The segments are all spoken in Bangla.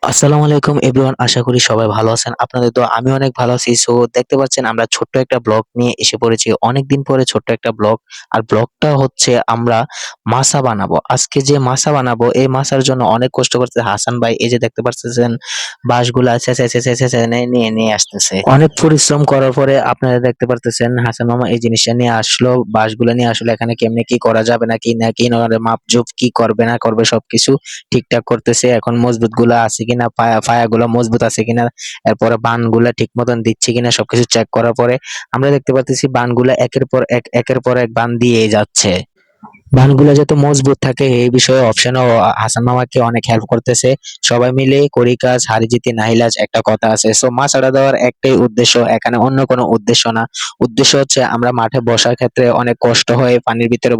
আসসালামু আলাইকুম এভরিওয়ান, আশা করি সবাই ভালো আছেন। আপনাদের দোয়া আমি অনেক ভালো আছি। সো দেখতে পাচ্ছেন আমরা ছোট্ট একটা ব্লগ নিয়ে এসে পড়েছি। অনেকদিন পরে ছোট্ট একটা ব্লগ। আর ব্লগটা হচ্ছে আমরা মাছা বানাবো। আজকে যে মাছা বানাবো এই মাছার জন্য অনেক কষ্ট করতেছে হাসান ভাই। এই যে দেখতে পারতেছেন বাঁশগুলা ছেঁচে নিয়ে আসতেছে। অনেক পরিশ্রম করার পরে আপনারা দেখতে পারতেছেন হাসান মামা এই জিনিসটা নিয়ে আসলো। বাঁশগুলা নিয়ে আসলে এখানে কেমনে কি করা যাবে নাকি নাকি মাপজোপ কি করবে না করবে সবকিছু ঠিকঠাক করতেছে। এখন মজবুত গুলা আছে কিনা, পায়াগুলা মজবুত আছে কিনা, এরপরে বানগুলা ঠিক মতন দিচ্ছে কিনা সবকিছু চেক করার পরে আমরা দেখতে পাচ্তেছি বানগুলা একের পর এক বান দিয়ে যাচ্ছে। বানগুলা যাতে মজবুত থাকে এই বিষয়ে অপশনও হাসান মামাকে অনেক হেল্প করতেছে। সবাই মিলে করি কাজ হারি জিতি নাহিলাজ একটা কথা আছে। সো মাছ আড়া দেওয়ার একটাই উদ্দেশ্য, এখানে অন্য কোনো উদ্দেশ্য না। উদ্দেশ্য হচ্ছে আমরা মাঠে বসার ক্ষেত্রে অনেক কষ্ট হয়, পানির ভিতরে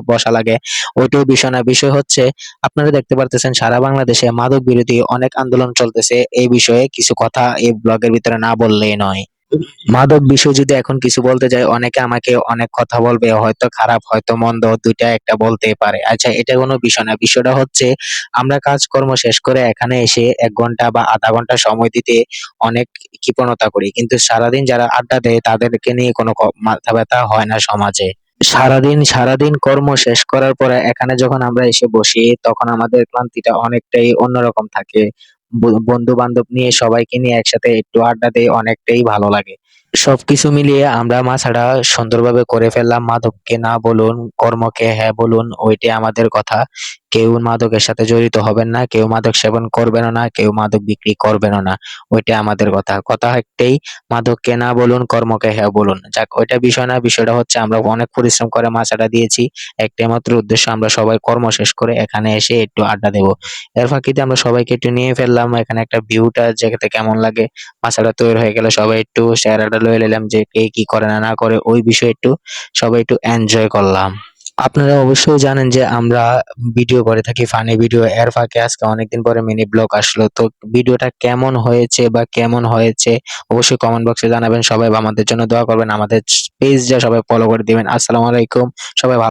বসা লাগে, ওইটাও বিষয় না। বিষয় হচ্ছে আপনারা দেখতে পারতেছেন সারা বাংলাদেশে মাদক বিরোধী অনেক আন্দোলন চলতেছে। এই বিষয়ে কিছু কথা এই ব্লগের ভিতরে না বললেই নয়। মাদক বিষয় যদি এখন কিছু বলতে যাই অনেকে আমাকে অনেক কথা বলবে, হয়তো খারাপ হয়তো মন্দ দুইটা একটা বলতেই পারে। আচ্ছা, এটা কোনো বিষয় না। বিষয়টা হচ্ছে আমরা কাজকর্ম শেষ করে এখানে এসে ১ ঘন্টা বা আধা ঘন্টা সময় দিতে অনেক কৃপণতা করি, কিন্তু সারাদিন যারা আড্ডা দেয় তাদেরকে নিয়ে কোনো মাথা ব্যথা হয় না সমাজে। সারাদিন কর্ম শেষ করার পরে এখানে যখন আমরা এসে বসি তখন আমাদের ক্লান্তিটা অনেকটাই অন্যরকম থাকে। বন্ধু বান্ধব নিয়ে সবাইকে নিয়ে একসাথে একটু আড্ডা দেই, অনেকটাই ভালো লাগে। সবকিছু মিলিয়ে আমরা মাছাটা সুন্দরভাবে করে ফেললাম। মাদককে না বলুন, কর্মকে হ্যাঁ বলুন, ওইটাই আমাদের কথা। কেউ মাদকের সাথে জড়িত হবেন না, কেউ মাদক সেবন করবেনও না, কেউ মাদক বিক্রি করবেনও না। ওইটাই আমাদের কথা। কথা একটাই, মাদককে না বলুন, কর্মকে হ্যাঁ বলুন। যাক, ওইটা বিষয় না। বিষয়টা হচ্ছে আমরা অনেক পরিশ্রম করে মাছাটা দিয়েছি। একটাই মাত্র উদ্দেশ্য, আমরা সবাই কর্ম শেষ করে এখানে এসে একটু আড্ডা দেবো। এর ফাঁকিতে আমরা সবাইকে একটু নিয়ে ফেললাম। এখানে একটা ভিউটা জায়গাতে কেমন লাগে। মাছাটা তৈরি হয়ে গেলে সবাই একটু চেহারাটা লয়ে নিলাম যে কে কি করে না না করে, ওই বিষয়ে একটু সবাই একটু এনজয় করলাম। আপনারা অবশ্যই জানেন যে আমরা ভিডিও করে থাকি, ফানি ভিডিও। এর ফাঁকে আজকে অনেকদিন পরে মিনি ব্লগ আসলো। তো ভিডিওটা কেমন হয়েছে বা কেমন হয়েছে অবশ্যই কমেন্ট বক্সে জানাবেন। সবাই আমাদের জন্য দোয়া করবেন, আমাদের পেজটা সবাই ফলো করে দিবেন। আসসালামু আলাইকুম। সবাই